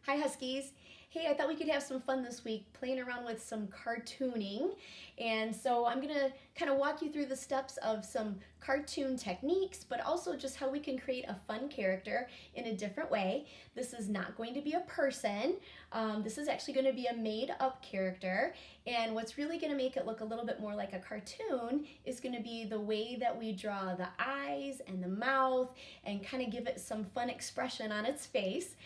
Hi Huskies. Hey, I thought we could have some fun this week playing around with some cartooning. And so I'm gonna kind of walk you through the steps of some cartoon techniques, but also just how we can create a fun character in a different way. This is not going to be a person. This is actually going to be a made up character. And what's really going to make it look a little bit more like a cartoon is going to be the way that we draw the eyes and the mouth and kind of give it some fun expression on its face.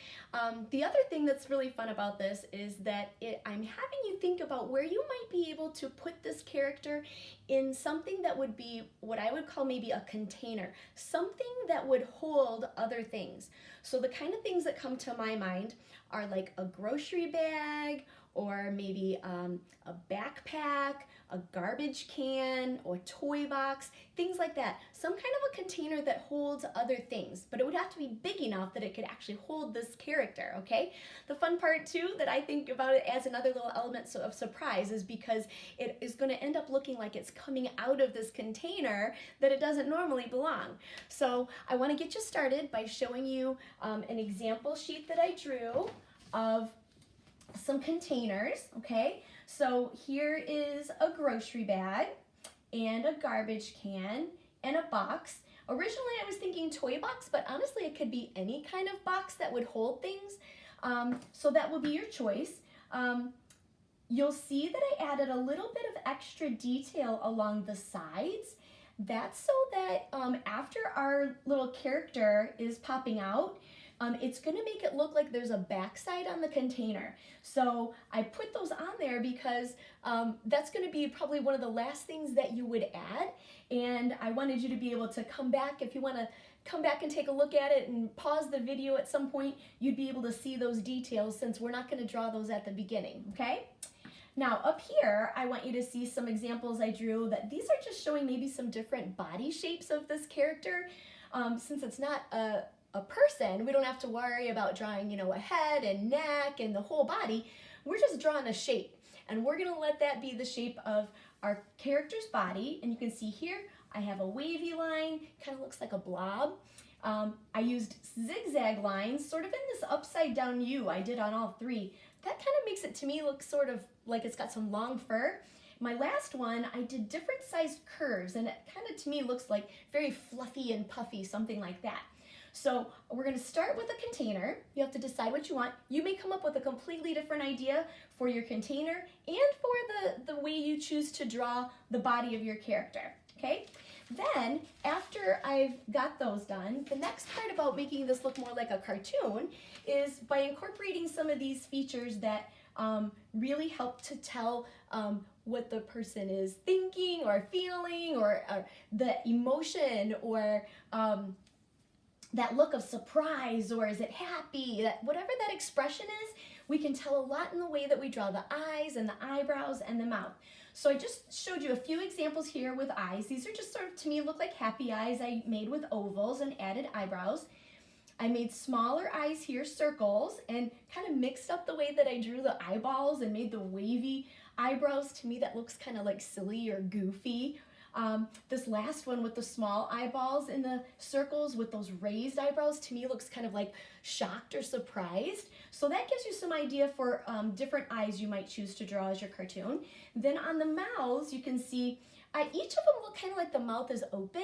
The other thing that's really fun about this is that I'm having you think about where you might be able to put this character in something that would be what I would call maybe a container, something that would hold other things. So the kind of things that come to my mind are like a grocery bag, or maybe a backpack, a garbage can, or toy box, things like that. Some kind of a container that holds other things, but it would have to be big enough that it could actually hold this character, okay? The fun part too that I think about it as another little element of surprise is because it is gonna end up looking like it's coming out of this container that it doesn't normally belong. So I wanna get you started by showing you an example sheet that I drew of some containers, okay? So here is a grocery bag and a garbage can and a box. Originally I was thinking toy box, but honestly it could be any kind of box that would hold things. So that will be your choice. You'll see that I added a little bit of extra detail along the sides. That's so that after our little character is popping out, it's going to make it look like there's a backside on the container. So I put those on there because that's going to be probably one of the last things that you would add. And I wanted you to be able to come back. If you want to come back and take a look at it and pause the video at some point, you'd be able to see those details since we're not going to draw those at the beginning, okay? Now up here, I want you to see some examples I drew that these are just showing maybe some different body shapes of this character. Since it's not a person, we don't have to worry about drawing, you know, a head and neck and the whole body. We're just drawing a shape, and we're gonna let that be the shape of our character's body. And you can see here, I have a wavy line, kind of looks like a blob. I used zigzag lines, sort of in this upside down U I did on all three. That kind of makes it to me look sort of like it's got some long fur. My last one, I did different sized curves, and it kind of to me looks like very fluffy and puffy, something like that. So we're going to start with a container. You have to decide what you want. You may come up with a completely different idea for your container and for the way you choose to draw the body of your character, okay? Then, after I've got those done, the next part about making this look more like a cartoon is by incorporating some of these features that really help to tell what the person is thinking or feeling, or the emotion, or that look of surprise, or is it happy, that whatever that expression is, we can tell a lot in the way that we draw the eyes and the eyebrows and the mouth. So I just showed you a few examples here with eyes. These are just sort of, to me, look like happy eyes I made with ovals and added eyebrows. I made smaller eyes here, circles, and kind of mixed up the way that I drew the eyeballs and made the wavy eyebrows. To me, that looks kind of like silly or goofy. This last one with the small eyeballs in the circles with those raised eyebrows, to me looks kind of like shocked or surprised. So that gives you some idea for different eyes you might choose to draw as your cartoon. Then on the mouths, you can see each of them look kind of like the mouth is open.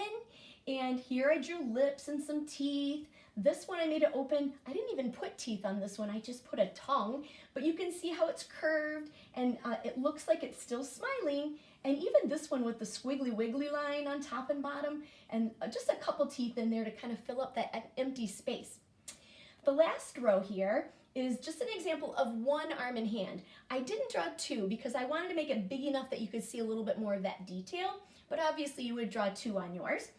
And here I drew lips and some teeth. This one I made it open. I didn't even put teeth on this one. I just put a tongue. But you can see how it's curved, and it looks like it's still smiling. And even this one with the squiggly wiggly line on top and bottom, and just a couple teeth in there to kind of fill up that empty space. The last row here is just an example of one arm and hand. I didn't draw two because I wanted to make it big enough that you could see a little bit more of that detail, but obviously you would draw two on yours.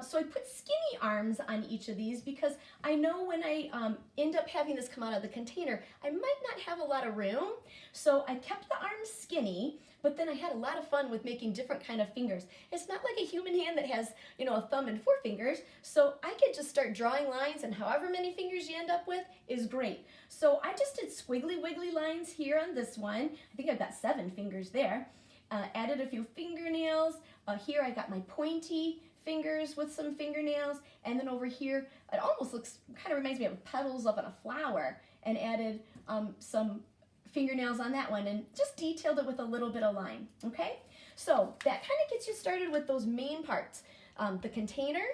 So I put skinny arms on each of these because I know when I end up having this come out of the container, I might not have a lot of room. So I kept the arms skinny, but then I had a lot of fun with making different kind of fingers. It's not like a human hand that has, you know, a thumb and 4 fingers. So I could just start drawing lines, and however many fingers you end up with is great. So I just did squiggly wiggly lines here on this one. I think I've got 7 fingers there. Added a few fingernails. Here I got my pointy fingers with some fingernails, and then over here it almost looks, kind of reminds me of petals of a flower, and added some fingernails on that one and just detailed it with a little bit of line, okay? So that kind of gets you started with those main parts, the container,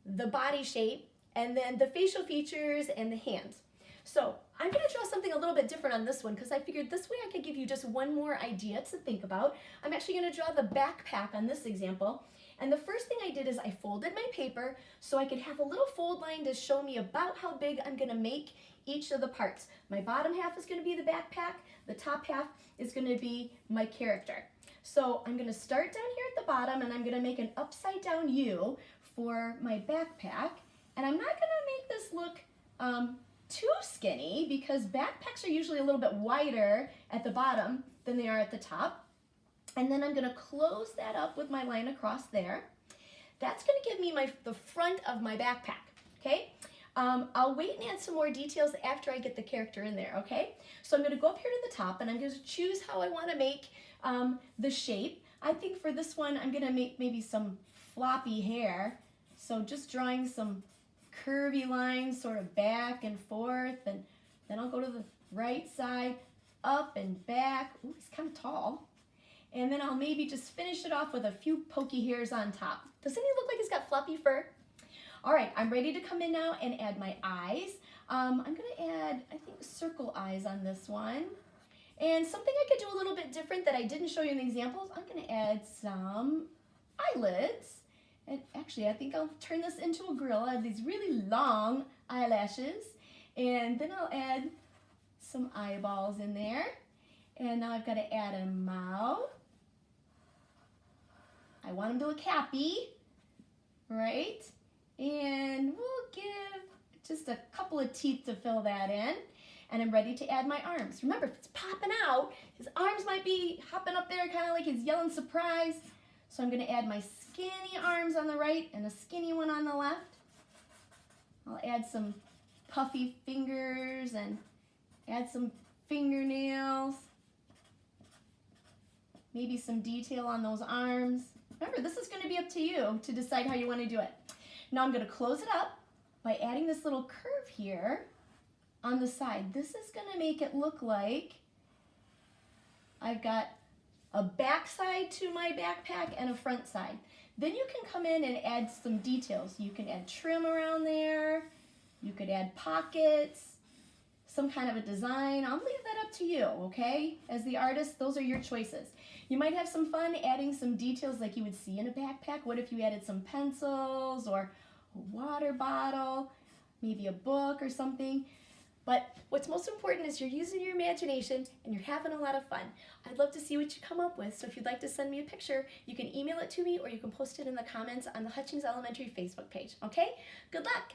the body shape, and then the facial features and the hands. So I'm going to draw something a little bit different on this one because I figured this way I could give you just one more idea to think about. I'm actually going to draw the backpack on this example. And the first thing I did is I folded my paper so I could have a little fold line to show me about how big I'm going to make each of the parts. My bottom half is going to be the backpack. The top half is going to be my character. So I'm going to start down here at the bottom and I'm going to make an upside down U for my backpack. And I'm not going to make this look too skinny because backpacks are usually a little bit wider at the bottom than they are at the top. And then I'm going to close that up with my line across there. That's going to give me the front of my backpack, okay? I'll wait and add some more details after I get the character in there, okay? So I'm going to go up here to the top and I'm going to choose how I want to make the shape. I think for this one I'm going to make maybe some floppy hair. So just drawing some curvy lines sort of back and forth, and then I'll go to the right side, up and back. Ooh, he's kind of tall. And then I'll maybe just finish it off with a few pokey hairs on top. Doesn't he look like he's got floppy fur? All right, I'm ready to come in now and add my eyes. I'm gonna add, I think, circle eyes on this one. And something I could do a little bit different that I didn't show you in the examples, I'm gonna add some eyelids. And actually, I think I'll turn this into a grill. I have these really long eyelashes. And then I'll add some eyeballs in there. And now I've got to add a mouth. I want him to look happy, right? And we'll give just a couple of teeth to fill that in. And I'm ready to add my arms. Remember, if it's popping out, his arms might be hopping up there kind of like he's yelling surprise. So I'm going to add my skinny arms on the right and a skinny one on the left. I'll add some puffy fingers and add some fingernails. Maybe some detail on those arms. Remember, this is going to be up to you to decide how you want to do it. Now I'm going to close it up by adding this little curve here on the side. This is going to make it look like I've got a back side to my backpack and a front side. Then you can come in and add some details. You can add trim around there. You could add pockets, some kind of a design. I'll leave that up to you, okay? As the artist, those are your choices. You might have some fun adding some details like you would see in a backpack. What if you added some pencils or a water bottle, maybe a book or something? But what's most important is you're using your imagination and you're having a lot of fun. I'd love to see what you come up with. So if you'd like to send me a picture, you can email it to me or you can post it in the comments on the Hutchings Elementary Facebook page. Okay? Good luck!